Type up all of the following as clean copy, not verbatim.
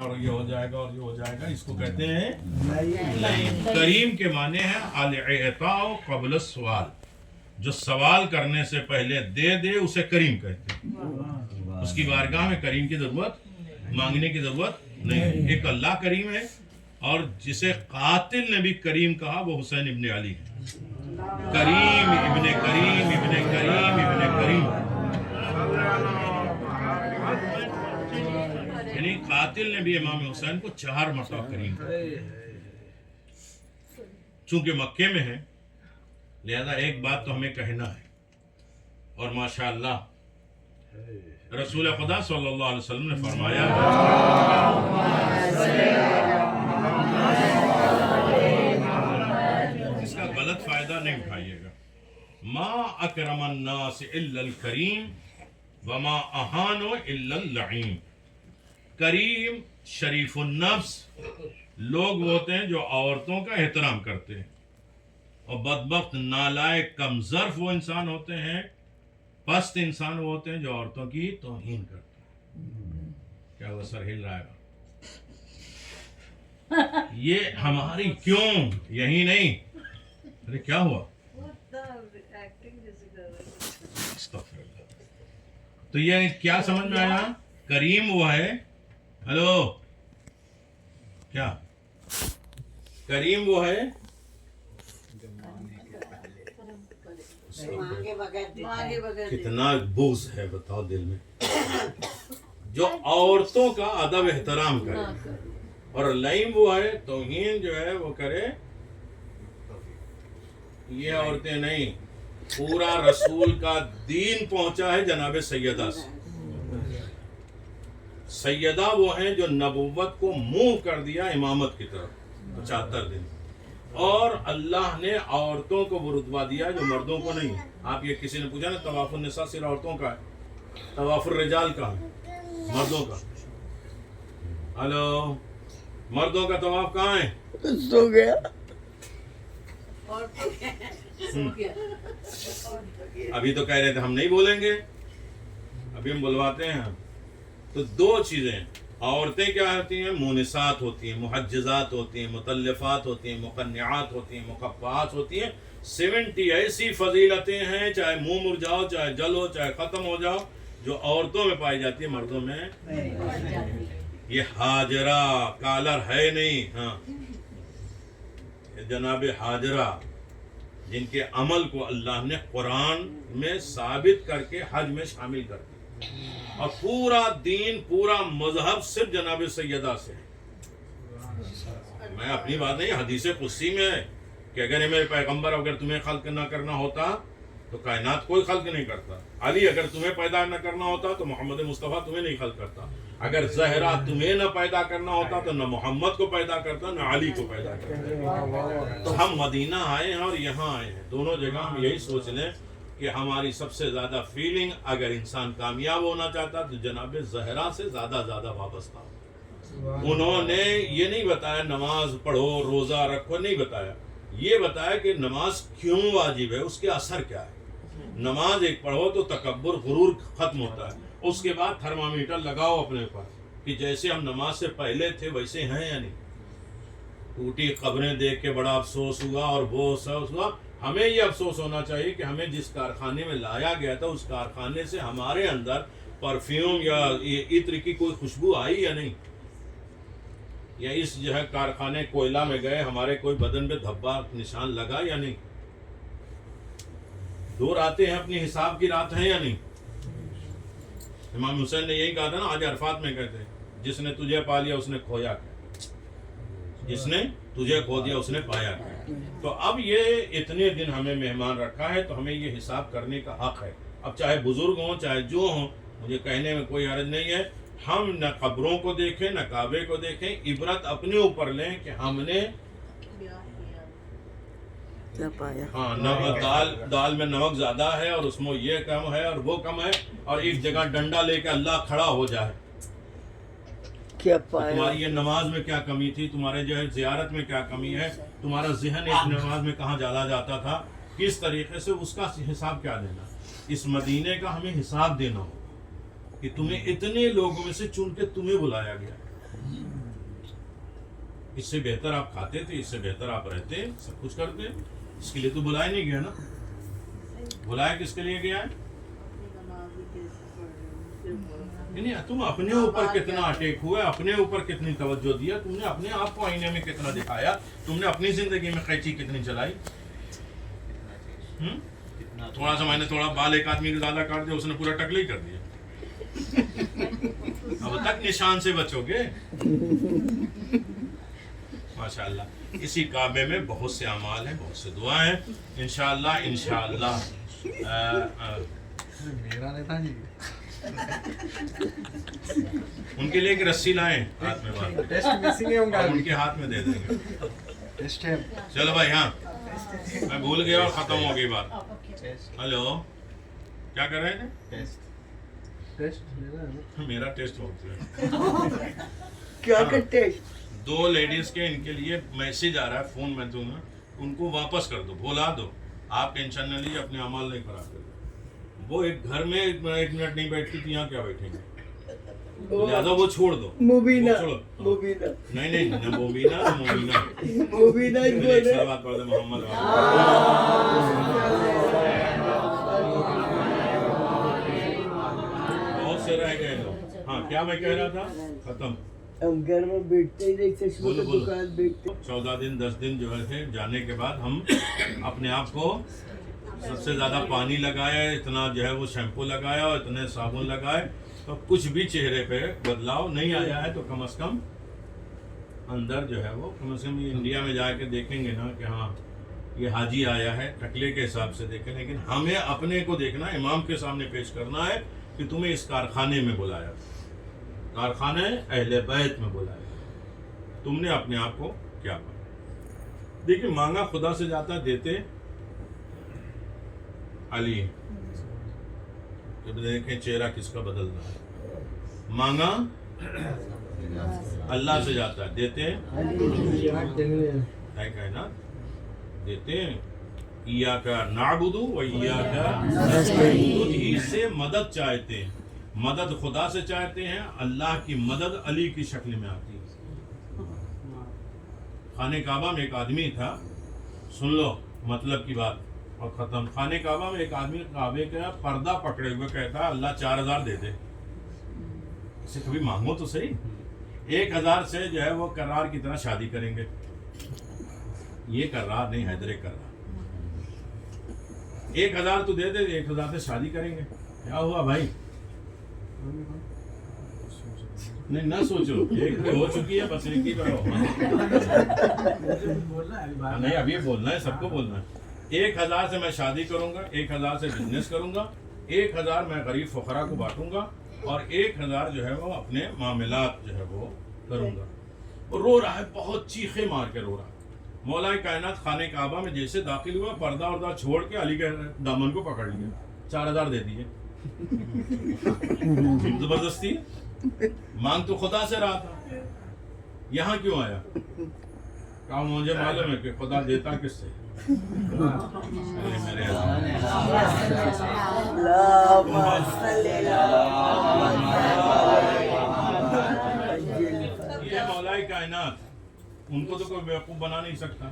اور یہ ہو جائے گا اور یہ ہو جائے گا، اس کو کہتے ہیں نہیں۔ کریم کے معنی ہے الاعطاء قبل السؤال، جو سوال کرنے سے پہلے دے دے اسے کریم کہتے ہیں۔ اس کی بارگاہ میں کریم کی ضرورت، مانگنے کی ضرورت نہیں۔ ایک اللہ کریم ہے، اور جسے قاتل نے بھی کریم کہا وہ حسین ابن علی ہے۔ کریم ابن کریم ابن کریم ابن کریم، یعنی قاتل نے بھی امام حسین کو 4 مرتبہ کریم کہا۔ چونکہ مکے میں ہے لہذا ایک بات تو ہمیں کہنا ہے، اور ماشاءاللہ رسول خدا صلی اللہ علیہ وسلم نے فرمایا اس کا غلط فائدہ نہیں اٹھائیے گا۔ ما اکرم الناس الا الکریم وما اہانوا الا اللعین۔ کریم شریف النفس لوگ ہوتے ہیں جو عورتوں کا احترام کرتے ہیں، اور بدبخت نالائق کم ظرف وہ انسان ہوتے ہیں، پست انسان وہ ہوتے ہیں جو عورتوں کی توہین کرتے ہیں۔ کیا وہ سر ہل رہا ہے؟ یہ ہماری کیوں یہی نہیں، ارے کیا ہوا؟ استغفر اللہ۔ تو یہ کیا سمجھ میں آیا؟ کریم وہ ہے، ہلو کیا کریم وہ ہے کتنا بغض ہے بتاؤ دل میں، جو عورتوں کا ادب احترام کرے، اور لئیم وہ ہے توہین جو ہے وہ کرے۔ یہ عورتیں نہیں، پورا رسول کا دین پہنچا ہے جناب سیدہ سے۔ سیدہ وہ ہیں جو نبوت کو موو کر دیا امامت کی طرف 75 دن، اور اللہ نے عورتوں کو وہ رتبہ دیا جو مردوں کو نہیں ہے۔ آپ یہ کسی نے پوچھا نا طواف النساء صرف عورتوں کا ہے، طواف الرجال کا ہے مردوں کا؟ ہلو، مردوں کا طواف کہاں ہے؟ سو گیا۔ ابھی تو کہہ رہے تھے ہم نہیں بولیں گے، ابھی ہم بلواتے ہیں۔ تو 2 چیزیں، عورتیں کیا ہوتی ہیں؟ مونسات ہوتی ہیں، محجزات ہوتی ہیں، مطلفات ہوتی ہیں، مقنعات ہوتی ہیں، مقفعات ہوتی ہیں۔ 70 ایسی فضیلتیں ہیں، چاہے منہ مرجاؤ، چاہے جلو، چاہے ختم ہو جاؤ، جو عورتوں میں پائی جاتی ہے مردوں میں۔ یہ حاجرہ کالر ہے نہیں، ہاں جناب حاجرہ جن کے عمل کو اللہ نے قرآن میں ثابت کر کے حج میں شامل کر دیا، اور پورا دین پورا مذہب صرف جناب سیدہ سے ہے۔ میں اپنی بات نہیں، حدیث قدسی میں ہے کہ اگر یہ میرے پیغمبر اگر تمہیں خلق نہ کرنا ہوتا تو کائنات کوئی خلق نہیں کرتا، علی اگر تمہیں پیدا نہ کرنا ہوتا تو محمد مصطفیٰ تمہیں نہیں خلق کرتا، اگر زہرا تمہیں نہ پیدا کرنا ہوتا تو نہ محمد کو پیدا کرتا نہ علی کو پیدا کرتا۔ تو ہم مدینہ آئے ہیں اور یہاں آئے ہیں، دونوں جگہ ہم یہی سوچ لیں کہ ہماری سب سے زیادہ فیلنگ اگر انسان کامیاب ہونا چاہتا تو جناب زہرا سے زیادہ وابستہ ہو۔ انہوں نے یہ نہیں بتایا نماز پڑھو روزہ رکھو، نہیں بتایا، یہ بتایا کہ نماز کیوں واجب ہے، اس کے اثر کیا ہے۔ نماز ایک پڑھو تو تکبر غرور ختم ہوتا ہے، اس کے بعد تھرمامیٹر لگاؤ اپنے پر کہ جیسے ہم نماز سے پہلے تھے ویسے ہیں یا نہیں۔ ٹوٹی قبریں دیکھ کے بڑا افسوس ہوا، اور وہ افسوس ہوا۔ ہمیں یہ افسوس ہونا چاہیے کہ ہمیں جس کارخانے میں لایا گیا تھا اس کارخانے سے ہمارے اندر پرفیوم یا عطر کی کوئی خوشبو آئی یا نہیں، یا اس جو ہے کارخانے کوئلہ میں گئے ہمارے کوئی بدن پہ دھبا نشان لگا یا نہیں۔ 2 راتیں ہیں اپنی حساب کی رات ہیں یا نہیں؟ امام حسین نے یہی کہا تھا نا، آج عرفات میں کہتے ہیں جس نے تجھے پا لیا اس نے کھویا کیا، جس نے تجھے کھو دیا اس نے پایا کیا۔ تو اب یہ اتنے دن ہمیں مہمان رکھا ہے تو ہمیں یہ حساب کرنے کا حق ہے۔ اب چاہے بزرگ ہوں چاہے جو ہوں، مجھے کہنے میں کوئی حرج نہیں ہے، ہم نہ قبروں کو دیکھیں نہ کعبے کو دیکھیں، عبرت اپنے اوپر لیں کہ ہم نے دال میں نمک زیادہ ہے اور اس میں یہ کم ہے اور وہ کم ہے، اور ایک جگہ ڈنڈا لے کے اللہ کھڑا ہو جائے، تمہاری یہ نماز میں کیا کمی تھی، تمہارے جو ہے زیارت میں کیا کمی ہے، تمہارا ذہن ایک نماز میں کہاں چلا جاتا تھا، کس طریقے سے، اس کا حساب کیا دینا۔ اس مدینے کا ہمیں حساب دینا ہو کہ تمہیں اتنے لوگوں میں سے چن کے تمہیں بلایا گیا، اس سے بہتر آپ کھاتے تھے، اس سے بہتر آپ رہتے، سب کچھ کرتے، اس کے لیے تو بلایا نہیں گیا نا. بلایا کس کے لیے گیا ہے؟ نہیں، تم اپنے اوپر کتنا اٹیک ہوئے، اپنے اوپر کتنی توجہ دیا تم نے، اپنے آپ کو آئینے میں کتنا دکھایا تم نے، اپنی زندگی میں قینچی کتنی چلائی. تھوڑا سا میں نے تھوڑا بال ایک آدمی کو زیادہ کاٹ دیا، اس نے پورا ٹکلا ہی کر دیا. اب تک نشان سے بچو گے. ماشاءاللہ. اسی کعبے میں بہت سے اعمال ہیں، بہت سے دعائیں ہیں. انشاءاللہ میرا نہیں تھا جی. ان کے لیے ایک رسی لائیں ہاتھ میں باندھ، ٹیسٹ مسنگ ہے ان کا. ان کے ہاتھ میں دے دیں گے. ٹیسٹ ہے. چلو بھائی. ہاں میں بھول گیا اور ختم ہو گئی بات. ہلو، کیا کر رہے ہیں؟ ٹیسٹ میرا ٹیسٹ ہو گیا. کیا کرتے ہیں؟ 2 لیڈیز کے ان کے لیے میسج آ رہا ہے، فون میں دوں گا، ان کو واپس کر دو، بھولا دو. آپ ٹینشن نہ لیجیے، اپنے اعمال نہیں خراب کریں. وہ ایک گھر میں 1 منٹ نہیں بیٹھتی تھی، یہاں کیا بیٹھیں گے؟ لہٰذا وہ چھوڑ دو. مبینہ چھوڑو. مبینہ نہیں نہ مبینہ نہ مبینہ. مبینہ ہی بول رہے. بات پڑھ دیں محمد. بہت سے رہ گئے لوگ. ہاں کیا میں کہہ رہا تھا؟ ختم. ہم گھر میں بیٹھتے ہی نہیں، چشموں کی دکان بیٹھتے. 14 دن 10 دن جو ہے جانے کے بعد ہم اپنے آپ کو سب سے زیادہ پانی لگایا، اتنا جو ہے وہ شیمپو لگایا اور اتنے صابن لگائے، تو کچھ بھی چہرے پہ بدلاؤ نہیں آیا ہے. تو کم از کم اندر جو ہے وہ کم از کم انڈیا میں جا کے دیکھیں گے نا کہ ہاں یہ حاجی آیا ہے، ٹکلے کے حساب سے دیکھیں. لیکن ہمیں اپنے کو دیکھنا، امام کے سامنے پیش کرنا ہے کہ تمہیں اس کارخانے میں بلایا، کارخانے اہل بیت میں بلایا، تم نے اپنے آپ کو کیا پایا. دیکھیں مانگا خدا سے جاتا، دیتے علی. جب دیکھیں چہرہ کس کا بدل رہا ہے. مانگا اللہ سے جاتا ہے، دیتے ہے کائنات، دیتے ایاک نعبد و ایاک نستعین. ہی سے مدد چاہتے ہیں، مدد خدا سے چاہتے ہیں. اللہ کی مدد علی کی شکل میں آتی ہے. خانہ کعبہ میں ایک آدمی تھا، سن لو مطلب کی بات اور ختم. خانہ کعبہ میں ایک آدمی کعبے کا پردہ پکڑے ہوئے کہتا اللہ 4000 دے دے. اسے کبھی مانگو تو صحیح. 1000 سے جو ہے وہ کرار کی طرح شادی کریں گے. یہ کرار نہیں، حیدر کرار. 1000 تو دے دے، 1000 سے شادی کریں گے. کیا ہوا بھائی؟ نہیں نہ سوچو، ایک بھی ہو چکی ہے، بس ایک ہی کرو. نہیں ابھی بولنا ہے، سب کو بولنا ہے. 1000 سے میں شادی کروں گا، 1000 سے بزنس کروں گا، 1000 میں غریب فقراء کو بانٹوں گا، اور 1000 جو ہے وہ اپنے معاملات جو ہے وہ کروں گا. رو رہا ہے، بہت چیخے مار کے رو رہا ہے. مولا کائنات خانہ کعبہ میں جیسے داخل ہوا، پردہ وردہ چھوڑ کے علی کے دامن کو پکڑ لیا، 4000 دے دیے. زبردستی. مانگ تو خدا سے رہا تھا، یہاں کیوں آیا؟ کہا مجھے معلوم ہے کہ خدا دیتا کس سے. میرے یہ مولا کائنات، ان کو تو کوئی بیوقوف بنا نہیں سکتا.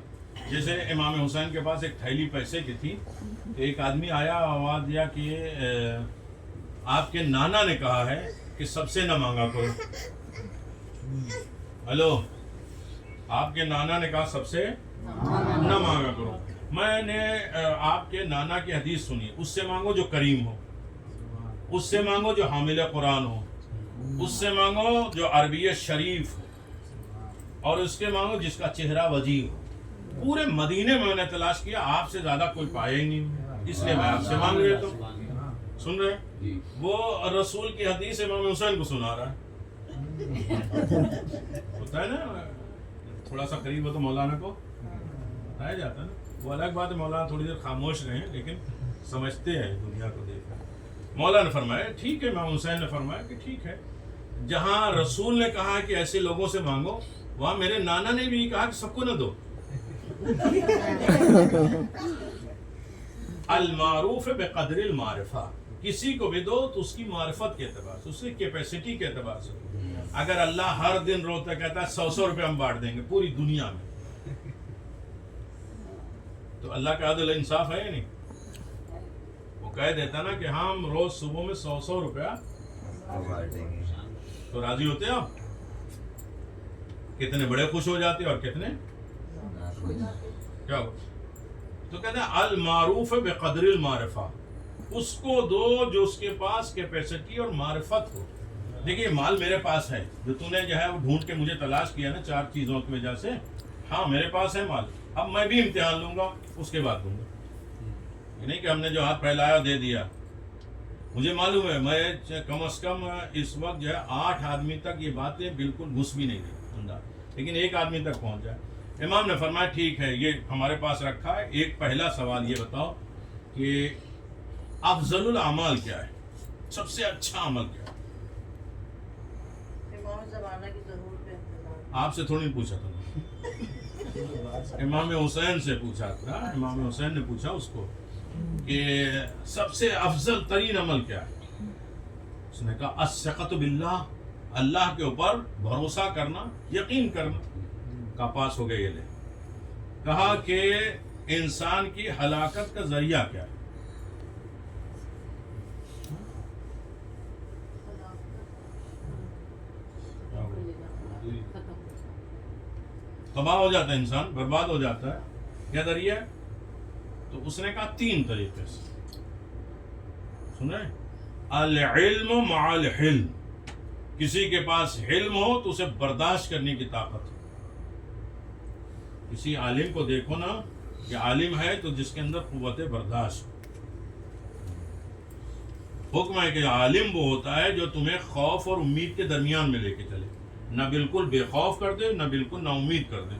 جیسے امام حسین کے پاس ایک تھیلی پیسے کی تھی، ایک آدمی آیا، آواز دیا کہ آپ کے نانا نے کہا ہے کہ سب سے نہ مانگا کرو. ہلو، آپ کے نانا نے کہا سب سے نہ مانگا کرو. میں نے آپ کے نانا کی حدیث سنی، اس سے مانگو جو کریم ہو، اس سے مانگو جو حامل قرآن ہو، اس سے مانگو جو عربی شریف ہو، اور اس کے مانگو جس کا چہرہ وجیح ہو. پورے مدینے میں نے تلاش کیا، آپ سے زیادہ کوئی پایا ہی نہیں، اس لیے میں آپ سے مانگ لیتا ہوں. سن رہے؟ وہ رسول کی حدیث امام حسین کو سنا رہا ہے. ہوتا ہے نا، تھوڑا سا قریب ہو تو مولانا کو بتایا جاتا ہے نا. وہ الگ بات ہے، مولانا تھوڑی دیر خاموش رہے ہیں لیکن سمجھتے ہیں دنیا کو دیکھ کر. مولانا نے فرمایا ٹھیک ہے، امام حسین نے فرمایا کہ ٹھیک ہے. جہاں رسول نے کہا کہ ایسے لوگوں سے مانگو، وہاں میرے نانا نے بھی کہا کہ سب کو نہ دو. المعروف بقدر المعرفہ، کسی کو بھی دو تو اس کی معرفت کے اعتبار سے، اس کی کیپیسٹی کے اعتبار سے. اگر اللہ ہر دن روتا کہتا ہے 100 روپے ہم بانٹ دیں گے پوری دنیا میں، تو اللہ کا عدل انصاف ہے یا نہیں؟ وہ کہہ دیتا نا کہ ہم روز صبح میں 100 روپیہ تو راضی ہوتے آپ؟ کتنے بڑے خوش ہو جاتے اور کتنے کیا ہو؟ تو کہتے ہیں المعروف بقدر المعرفہ، اس کو دو جو اس کے پاس کیپیسٹی اور معرفت ہو. دیکھیے مال میرے پاس ہے، جو تو نے جو ہے وہ ڈھونڈ کے مجھے تلاش کیا نا 4 چیزوں کی وجہ سے، ہاں میرے پاس ہے مال، اب میں بھی امتحان لوں گا اس کے بعد دوں گا. یہ نہیں کہ ہم نے جو ہاتھ پھیلایا دے دیا. مجھے معلوم ہے میں کم از کم اس وقت جو ہے 8 آدمی تک یہ باتیں بالکل گھس بھی نہیں گئی، لیکن ایک آدمی تک پہنچ جائے. امام نے فرمایا ٹھیک ہے یہ ہمارے پاس رکھا ہے، ایک پہلا سوال یہ بتاؤ کہ افضل الاعمال کیا ہے، سب سے اچھا عمل کیا ہے؟ آپ سے تھوڑی پوچھا تھا، امام حسین سے پوچھا تھا. امام حسین نے پوچھا اس کو کہ سب سے افضل ترین عمل کیا ہے؟ اس نے کہا الثقۃ باللہ، اللہ کے اوپر بھروسہ کرنا، یقین کرنا. کا پاس ہو گئے یہ لے. کہا کہ انسان کی ہلاکت کا ذریعہ کیا ہے؟ تباہ ہو جاتا ہے انسان، برباد ہو جاتا ہے، کیا ذریعہ ہے؟ تو اس نے کہا 3 طریقے سے. سنیں، العلم مع الحلم، کسی کے پاس علم ہو تو اسے برداشت کرنے کی طاقت ہو. کسی عالم کو دیکھو نا، یہ عالم ہے تو جس کے اندر قوت برداشت. حکم ہے کہ عالم وہ ہوتا ہے جو تمہیں خوف اور امید کے درمیان میں لے کے چلے، نہ بالکل بے خوف کر دے نہ بالکل نا امید کر دے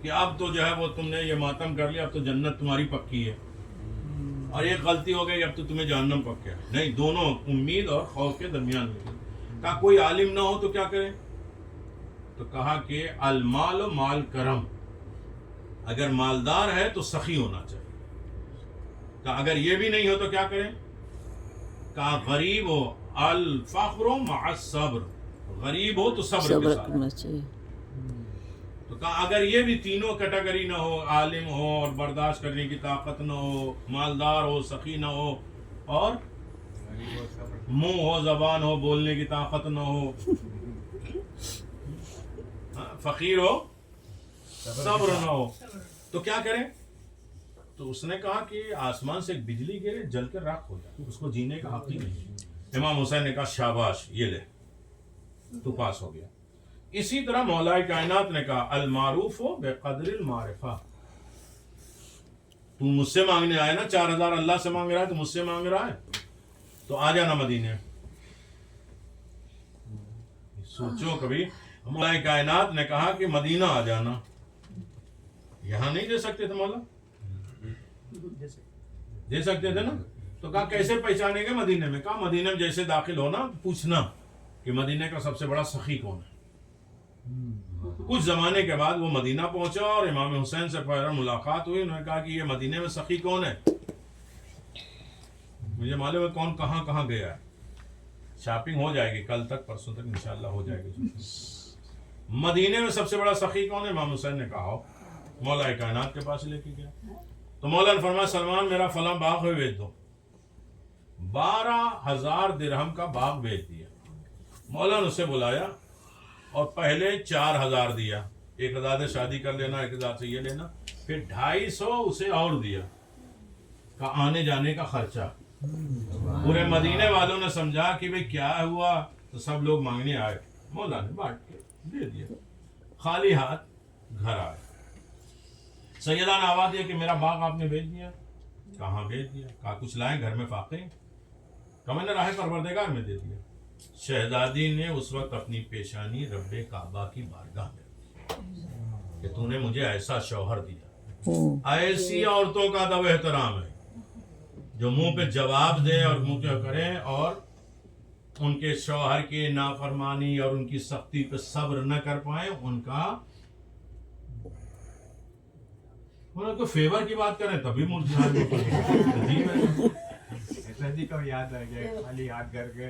کہ اب تو جو ہے وہ تم نے یہ ماتم کر لیا اب تو جنت تمہاری پکی ہے، اور ایک غلطی ہو گئی اب تو تمہیں جہنم پکا ہے. نہیں، دونوں امید اور خوف کے درمیان میں. کہا کوئی عالم نہ ہو تو کیا کرے؟ تو کہا کہ المال و مال کرم، اگر مالدار ہے تو سخی ہونا چاہیے. کہا اگر یہ بھی نہیں ہو تو کیا کریں؟ کہا غریب ہو، الفقر مع الصبر، غریب ہو تو صبر کے ساتھ. تو کہا اگر یہ بھی تینوں کیٹیگری نہ ہو، عالم ہو اور برداشت کرنے کی طاقت نہ ہو، مالدار ہو، سخی نہ ہو، اور منہ ہو، زبان ہو، بولنے کی طاقت نہ ہو، فقیر ہو، صبر نہ ہو، تو کیا کریں؟ تو اس نے کہا کہ آسمان سے ایک بجلی گرے جل کے راکھ ہو جائے، اس کو جینے کا حق ہی نہیں. امام حسین نے کہا شاباش، یہ لے تو پاس ہو گیا. اسی طرح مولا کائنات نے کہا المعروف ہو بقدر المعرفہ. تو مجھ سے مانگنے آئے نا 4000 اللہ سے مانگ رہا ہے تو مجھ سے مانگ رہا ہے تو آ جانا مدینے. سوچو کبھی، مولا کائنات نے کہا کہ مدینہ آ جانا، یہاں نہیں دے سکتے تھے مولا؟ دے سکتے تھے نا. تو کہا کیسے پہچانیں گے مدینے میں؟ کہا مدینے میں جیسے داخل ہونا پوچھنا کہ مدینے کا سب سے بڑا سخی کون ہے. کچھ زمانے کے بعد وہ مدینہ پہنچا اور امام حسین سے فوراً ملاقات ہوئی. انہوں نے کہا کہ یہ مدینے میں سخی کون ہے؟ مجھے معلوم ہے کون کہاں کہاں گیا ہے. شاپنگ ہو جائے گی کل تک پرسوں تک انشاءاللہ ہو جائے گی. مدینے میں سب سے بڑا سخی کون ہے؟ امام حسین نے کہا مولا کائنات کے پاس لے کے گیا. تو مولا نے فرمایا سلمان میرا فلاں باغ ہے بیچ دو. 12,000 درہم کا باغ بیچ دیا. مولا نے اسے بلایا اور پہلے 4,000 دیا، 1,000 سے شادی کر لینا، 1,000 سے یہ لینا، پھر 250 اسے اور دیا کا آنے جانے کا خرچہ. پورے مدینے والوں نے سمجھا کہ بھئی کیا ہوا، تو سب لوگ مانگنے آئے. مولا نے بانٹ کے دے دیا، خالی ہاتھ گھر آئے. سیدہ نے آواز دیا کہ میرا باغ آپ نے بیچ دیا. کہاں بیچ دیا؟ کہا کچھ لائیں گھر میں فاقے. کہا میں نے راہ پروردگار میں دے دیا. شہزادی نے اس وقت اپنی پیشانی رب کعبہ کی بارگاہ میں رکھی کہ تو نے مجھے ایسا شوہر دیا. ایسی عورتوں کا ادب احترام ہے جو منہ پہ جواب دیں اور منہ کیا کریں اور ان کے شوہر کی نافرمانی اور ان کی سختی پہ صبر نہ کر پائیں. ان کا کوئی فیور کی بات کریں تبھی مرجھا. کو یاد آ گیا خالی ہاتھ کر کے